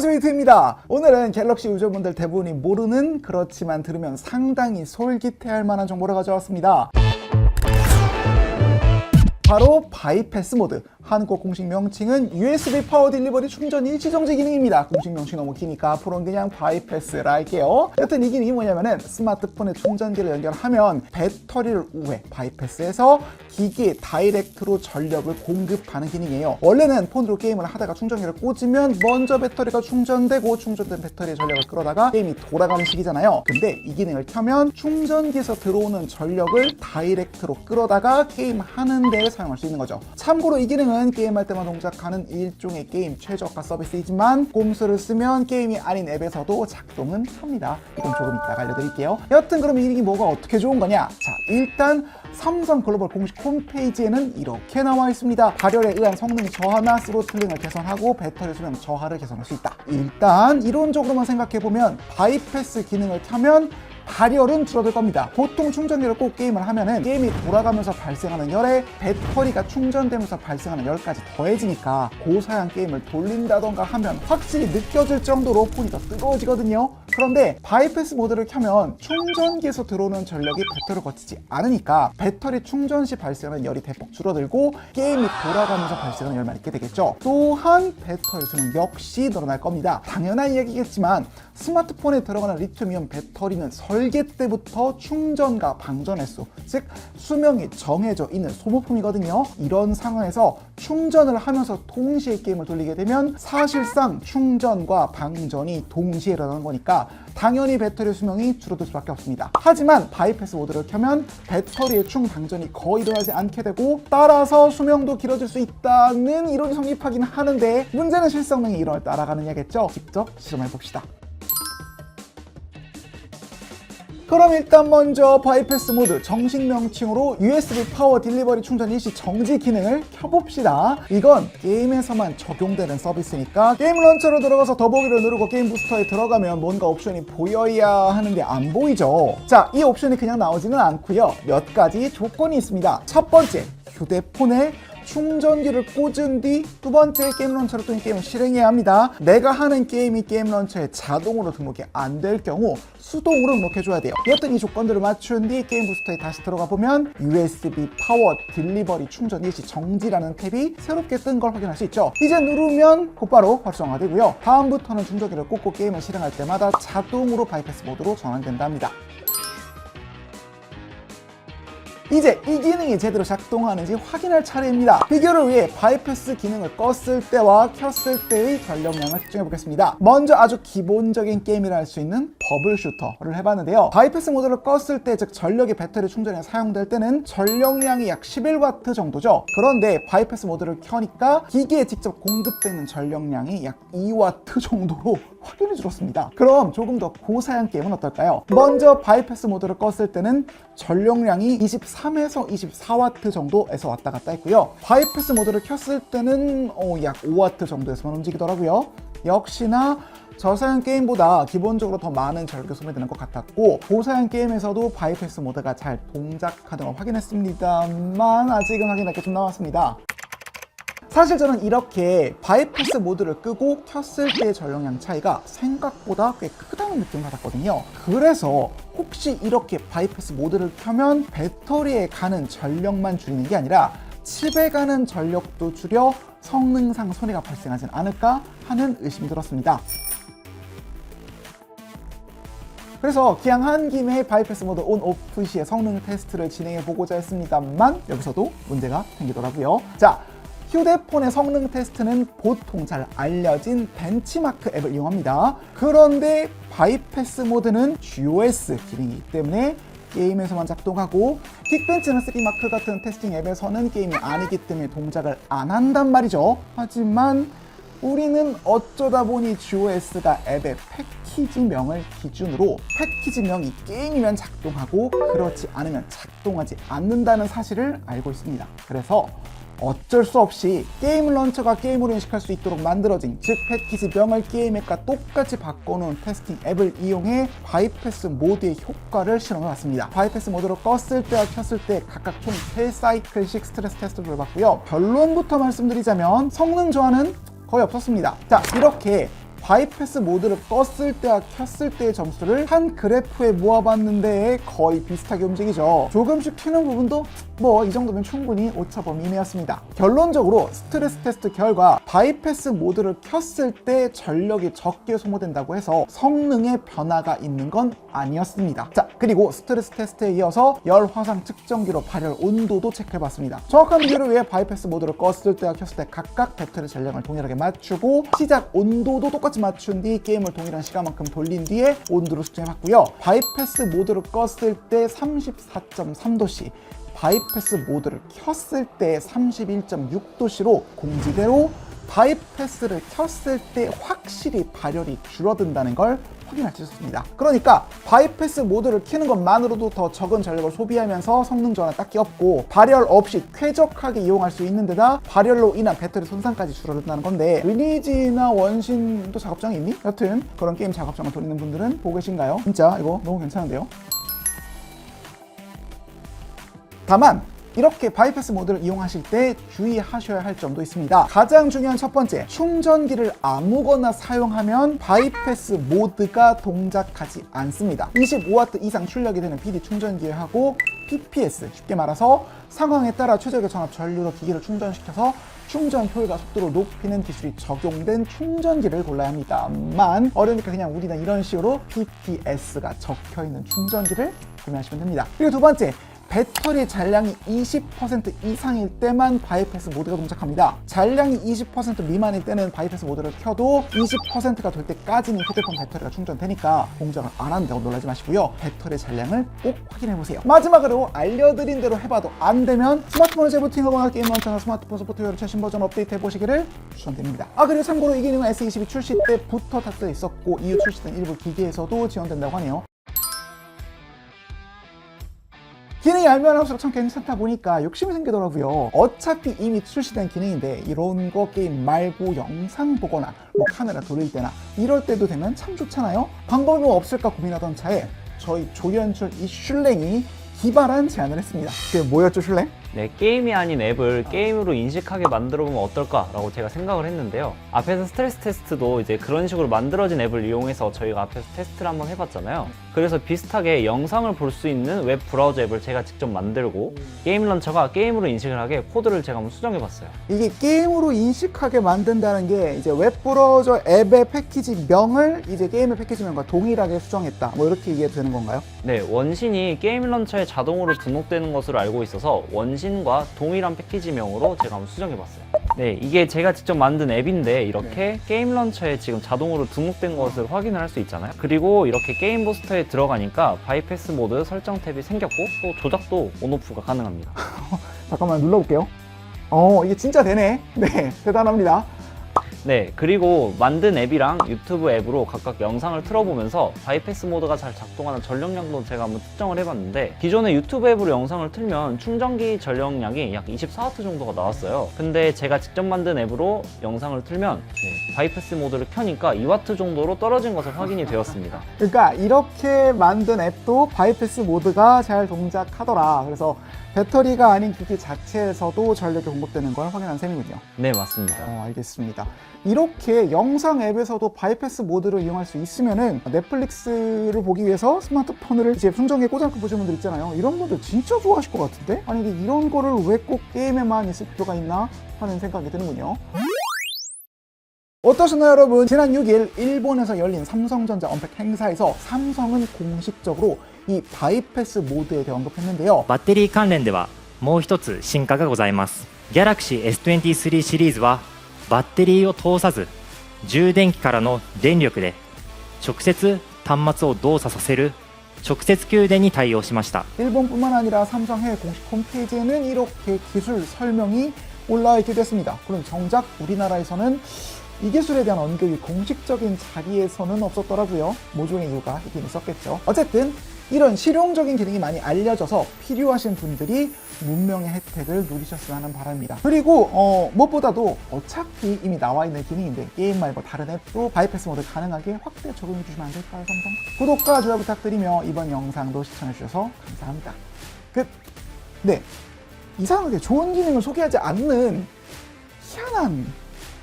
안녕하세요, 이트입니다. 오늘은 갤럭시 유저분들 대부분이 모르는, 그렇지만 들으면 상당히 솔깃해할 만한 정보를 가져왔습니다. 바로 바이패스 모드. 한국 공식 명칭은 USB 파워 딜리버리 충전 일시정지 기능입니다. 공식 명칭 너무 기니까 앞으로는 그냥 바이패스라 할게요. 여튼 이 기능이 뭐냐면은 스마트폰에 충전기를 연결하면 배터리를 우회, 바이패스에서 기기에 다이렉트로 전력을 공급하는 기능이에요. 원래는 폰으로 게임을 하다가 충전기를 꽂으면 먼저 배터리가 충전되고 충전된 배터리의 전력을 끌어다가 게임이 돌아가는 식이잖아요. 근데 이 기능을 켜면 충전기에서 들어오는 전력을 다이렉트로 끌어다가 게임하는 데 사용할 수 있는 거죠. 참고로 이 기능은 게임할 때만 동작하는 일종의 게임 최저가 서비스이지만 꼼수를 쓰면 게임이 아닌 앱에서도 작동은 합니다. 이건 조금 이따가 알려드릴게요. 여튼 그럼 이 기능이 뭐가 어떻게 좋은 거냐? 자, 일단 삼성 글로벌 공식 홈페이지에는 이렇게 나와 있습니다. 발열에 의한 성능 저하나 스로틀링을 개선하고 배터리 수명 저하를 개선할 수 있다. 일단 이론적으로만 생각해보면 바이패스 기능을 켜면 발열은 줄어들 겁니다. 보통 충전기를 꽂고 게임을 하면은 게임이 돌아가면서 발생하는 열에 배터리가 충전되면서 발생하는 열까지 더해지니까 고사양 게임을 돌린다던가 하면 확실히 느껴질 정도로 폰이 더 뜨거워지거든요. 그런데 바이패스 모드를 켜면 충전기에서 들어오는 전력이 배터리를 거치지 않으니까 배터리 충전 시 발생하는 열이 대폭 줄어들고 게임이 돌아가면서 발생하는 열만 있게 되겠죠. 또한 배터리 수명 역시 늘어날 겁니다. 당연한 이야기겠지만 스마트폰에 들어가는 리튬이온 배터리는 설계 때부터 충전과 방전 횟수, 즉 수명이 정해져 있는 소모품이거든요. 이런 상황에서 충전을 하면서 동시에 게임을 돌리게 되면 사실상 충전과 방전이 동시에 일어나는 거니까 당연히 배터리 수명이 줄어들 수밖에 없습니다. 하지만 바이패스 모드를 켜면 배터리의 충방전이 거의 일어나지 않게 되고 따라서 수명도 길어질 수 있다는 이론이 성립하긴 하는데 문제는 실성능이 이론을 따라가느냐겠죠. 직접 시험해봅시다. 그럼 일단 먼저 바이패스 모드 정식 명칭으로 USB 파워 딜리버리 충전 일시 정지 기능을 켜봅시다. 이건 게임에서만 적용되는 서비스니까 게임 런처로 들어가서 더보기를 누르고 게임 부스터에 들어가면 뭔가 옵션이 보여야 하는데 안 보이죠. 자, 이 옵션이 그냥 나오지는 않고요. 몇 가지 조건이 있습니다. 첫 번째, 휴대폰에 충전기를 꽂은 뒤 두 번째 게임 런처로 또 이 게임을 실행해야 합니다. 내가 하는 게임이 게임 런처에 자동으로 등록이 안 될 경우 수동으로 등록해줘야 돼요. 여튼 이 조건들을 맞춘 뒤 게임 부스터에 다시 들어가 보면 USB 파워 딜리버리 충전 일시 정지라는 탭이 새롭게 뜬 걸 확인할 수 있죠. 이제 누르면 곧바로 활성화되고요. 다음부터는 충전기를 꽂고 게임을 실행할 때마다 자동으로 바이패스 모드로 전환된다 합니다. 이제 이 기능이 제대로 작동하는지 확인할 차례입니다. 비교를 위해 바이패스 기능을 껐을 때와 켰을 때의 전력량을 측정해 보겠습니다. 먼저 아주 기본적인 게임이라 할 수 있는 버블 슈터를 해봤는데요. 바이패스 모드를 껐을 때, 즉 전력이 배터리 충전에 사용될 때는 전력량이 약 11W 정도죠. 그런데 바이패스 모드를 켜니까 기기에 직접 공급되는 전력량이 약 2W 정도로 확연히 줄었습니다. 그럼 조금 더 고사양 게임은 어떨까요? 먼저 바이패스 모드를 껐을 때는 전력량이 23에서 24W 정도에서 왔다 갔다 했고요. 바이패스 모드를 켰을 때는 약 5W 정도에서만 움직이더라고요. 역시나 저사양 게임보다 기본적으로 더 많은 전력이 소비되는 것 같았고 고사양 게임에서도 바이패스 모드가 잘 동작하는 걸 확인했습니다만 아직은 확인할 게 좀 남았습니다. 사실 저는 이렇게 바이패스 모드를 끄고 켰을 때의 전력량 차이가 생각보다 꽤 크다는 느낌을 받았거든요. 그래서 혹시 이렇게 바이패스 모드를 켜면 배터리에 가는 전력만 줄이는 게 아니라 칩에 가는 전력도 줄여 성능상 손해가 발생하진 않을까 하는 의심이 들었습니다. 그래서 기왕 한 김에 바이패스 모드 온 오프 시에 성능 테스트를 진행해 보고자 했습니다만 여기서도 문제가 생기더라고요. 자, 휴대폰의 성능 테스트는 보통 잘 알려진 벤치마크 앱을 이용합니다. 그런데 바이패스 모드는 GOS 기능이기 때문에 게임에서만 작동하고 킥벤치나 3마크 같은 테스팅 앱에서는 게임이 아니기 때문에 동작을 안 한단 말이죠. 하지만 우리는 어쩌다 보니 GOS가 앱의 패키지명을 기준으로 패키지명이 게임이면 작동하고 그렇지 않으면 작동하지 않는다는 사실을 알고 있습니다. 그래서 어쩔 수 없이 게임 런처가 게임으로 인식할 수 있도록 만들어진, 즉 패키지명을 게임 앱과 똑같이 바꿔놓은 테스팅 앱을 이용해 바이패스 모드의 효과를 실험해봤습니다. 바이패스 모드로 껐을 때와 켰을 때 각각 총 3사이클씩 스트레스 테스트를 해봤고요. 결론부터 말씀드리자면 성능 저하는 거의 없었습니다. 자, 이렇게 바이패스 모드를 껐을 때와 켰을 때의 점수를 한 그래프에 모아봤는데 거의 비슷하게 움직이죠. 조금씩 튀는 부분도 뭐 이 정도면 충분히 오차 범위 이내였습니다. 결론적으로 스트레스 테스트 결과 바이패스 모드를 켰을 때 전력이 적게 소모된다고 해서 성능에 변화가 있는 건 아니었습니다. 자, 그리고 스트레스 테스트에 이어서 열 화상 측정기로 발열 온도도 체크해봤습니다. 정확한 비교를 위해 바이패스 모드를 껐을 때와 켰을 때 각각 배터리 전력을 동일하게 맞추고 시작 온도도 똑같이 맞춘 뒤 게임을 동일한 시간만큼 돌린 뒤에 온도를 측정해봤고요. 바이패스 모드를 껐을 때 34.3도씨, 바이패스 모드를 켰을 때 31.6도씨로 공지대로 바이패스를 켰을 때 확실히 발열이 줄어든다는 걸 확인할 수 있었습니다. 그러니까 바이패스 모드를 켜는 것만으로도 더 적은 전력을 소비하면서 성능 저하 딱히 없고 발열 없이 쾌적하게 이용할 수 있는 데다 발열로 인한 배터리 손상까지 줄어든다는 건데, 리니지나 원신도 작업장이 있니? 여튼 그런 게임 작업장을 돌리는 분들은 보고 계신가요? 진짜 이거 너무 괜찮은데요? 다만 이렇게 바이패스 모드를 이용하실 때 주의하셔야 할 점도 있습니다. 가장 중요한 첫 번째, 충전기를 아무거나 사용하면 바이패스 모드가 동작하지 않습니다. 25W 이상 출력이 되는 PD 충전기하고 PPS, 쉽게 말해서 상황에 따라 최적의 전압 전류로 기기를 충전시켜서 충전 효율과 속도를 높이는 기술이 적용된 충전기를 골라야 합니다만, 어려우니까 그냥 우리는 이런 식으로 PPS가 적혀있는 충전기를 구매하시면 됩니다. 그리고 두 번째, 배터리 잔량이 20% 이상일 때만 바이패스 모드가 동작합니다. 잔량이 20% 미만일 때는 바이패스 모드를 켜도 20%가 될 때까지는 휴대폰 배터리가 충전되니까 동작을 안 한다고 놀라지 마시고요. 배터리 잔량을 꼭 확인해보세요. 마지막으로 알려드린 대로 해봐도 안 되면 스마트폰을 재부팅하거나 게임 런처나 스마트폰 소프트웨어를 최신 버전 업데이트해보시기를 추천드립니다. 그리고 참고로 이 기능은 S22 출시 때부터 탑재되어 있었고 이후 출시된 일부 기기에서도 지원된다고 하네요. 기능이 알면 할수록 참 괜찮다 보니까 욕심이 생기더라고요. 어차피 이미 출시된 기능인데 이런 거 게임 말고 영상 보거나 뭐 카메라 돌릴 때나 이럴 때도 되면 참 좋잖아요. 방법이 뭐 없을까 고민하던 차에 저희 조연출 이슐랭이 기발한 제안을 했습니다. 그게 뭐였죠, 슐랭? 네, 게임이 아닌 앱을 게임으로 인식하게 만들어보면 어떨까라고 제가 생각을 했는데요. 앞에서 스트레스 테스트도 이제 그런 식으로 만들어진 앱을 이용해서 저희가 앞에서 테스트를 한번 해봤잖아요. 그래서 비슷하게 영상을 볼 수 있는 웹 브라우저 앱을 제가 직접 만들고 게임 런처가 게임으로 인식을 하게 코드를 제가 한번 수정해봤어요. 이게 게임으로 인식하게 만든다는 게 이제 웹 브라우저 앱의 패키지명을 이제 게임의 패키지명과 동일하게 수정했다, 뭐 이렇게 이해가 되는 건가요? 네, 원신이 게임 런처에 자동으로 등록되는 것으로 알고 있어서 원신과 동일한 패키지명으로 제가 한번 수정해봤어요. 네, 이게 제가 직접 만든 앱인데 이렇게 게임 런처에 지금 자동으로 등록된 것을 확인을 할 수 있잖아요. 그리고 이렇게 게임 부스터에 들어가니까 바이패스 모드 설정 탭이 생겼고 또 조작도 온오프가 가능합니다. 잠깐만 눌러볼게요. 이게 진짜 되네. 네, 대단합니다. 네, 그리고 만든 앱이랑 유튜브 앱으로 각각 영상을 틀어보면서 바이패스 모드가 잘 작동하는 전력량도 제가 한번 측정을 해봤는데, 기존에 유튜브 앱으로 영상을 틀면 충전기 전력량이 약 24W 정도가 나왔어요. 근데 제가 직접 만든 앱으로 영상을 틀면 바이패스 모드를 켜니까 2W 정도로 떨어진 것을 확인이 되었습니다. 그러니까 이렇게 만든 앱도 바이패스 모드가 잘 동작하더라. 그래서 배터리가 아닌 기기 자체에서도 전력이 공급되는 걸 확인한 셈이군요. 네, 맞습니다. 알겠습니다. 이렇게 영상 앱에서도 바이패스 모드를 이용할 수 있으면은 넷플릭스를 보기 위해서 스마트폰을 이제 충전기에 꽂아놓고 보시는 분들 있잖아요. 이런 분들 진짜 좋아하실 것 같은데? 아니 이게 이런 거를 왜 꼭 게임에만 있을 필요가 있나 하는 생각이 드는군요. 어떠셨나요, 여러분? 지난 6일 일본에서 열린 삼성전자 언팩 행사에서 삼성은 공식적으로 이 바이패스 모드에 대해 언급했는데요. バッテリー関連ではもう一つ進化がございます。 Galaxy S23 シリーズはバッテリーを通さず充電器からの電力で直接端末を動作させる直接給電に対応しました。 일본뿐만 아니라 삼성 해외 공식 홈페이지에는 이렇게 기술 설명이 올라와 있게 됐습니다. 그럼 정작 우리나라에서는 이 기술에 대한 언급이 공식적인 자리에서는 없었더라고요. 모종의 이유가 있긴 있었겠죠. 어쨌든 이런 실용적인 기능이 많이 알려져서 필요하신 분들이 문명의 혜택을 누리셨으면 하는 바람입니다. 그리고 무엇보다도 어차피 이미 나와 있는 기능인데 게임 말고 다른 앱도 바이패스 모드 가능하게 확대 적용해 주시면 안 될까요, 삼성? 구독과 좋아요 부탁드리며 이번 영상도 시청해 주셔서 감사합니다. 네, 이상하게 좋은 기능을 소개하지 않는 희한한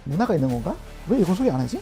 문화가 있는 건가? 왜 이걸 소개 안 하지?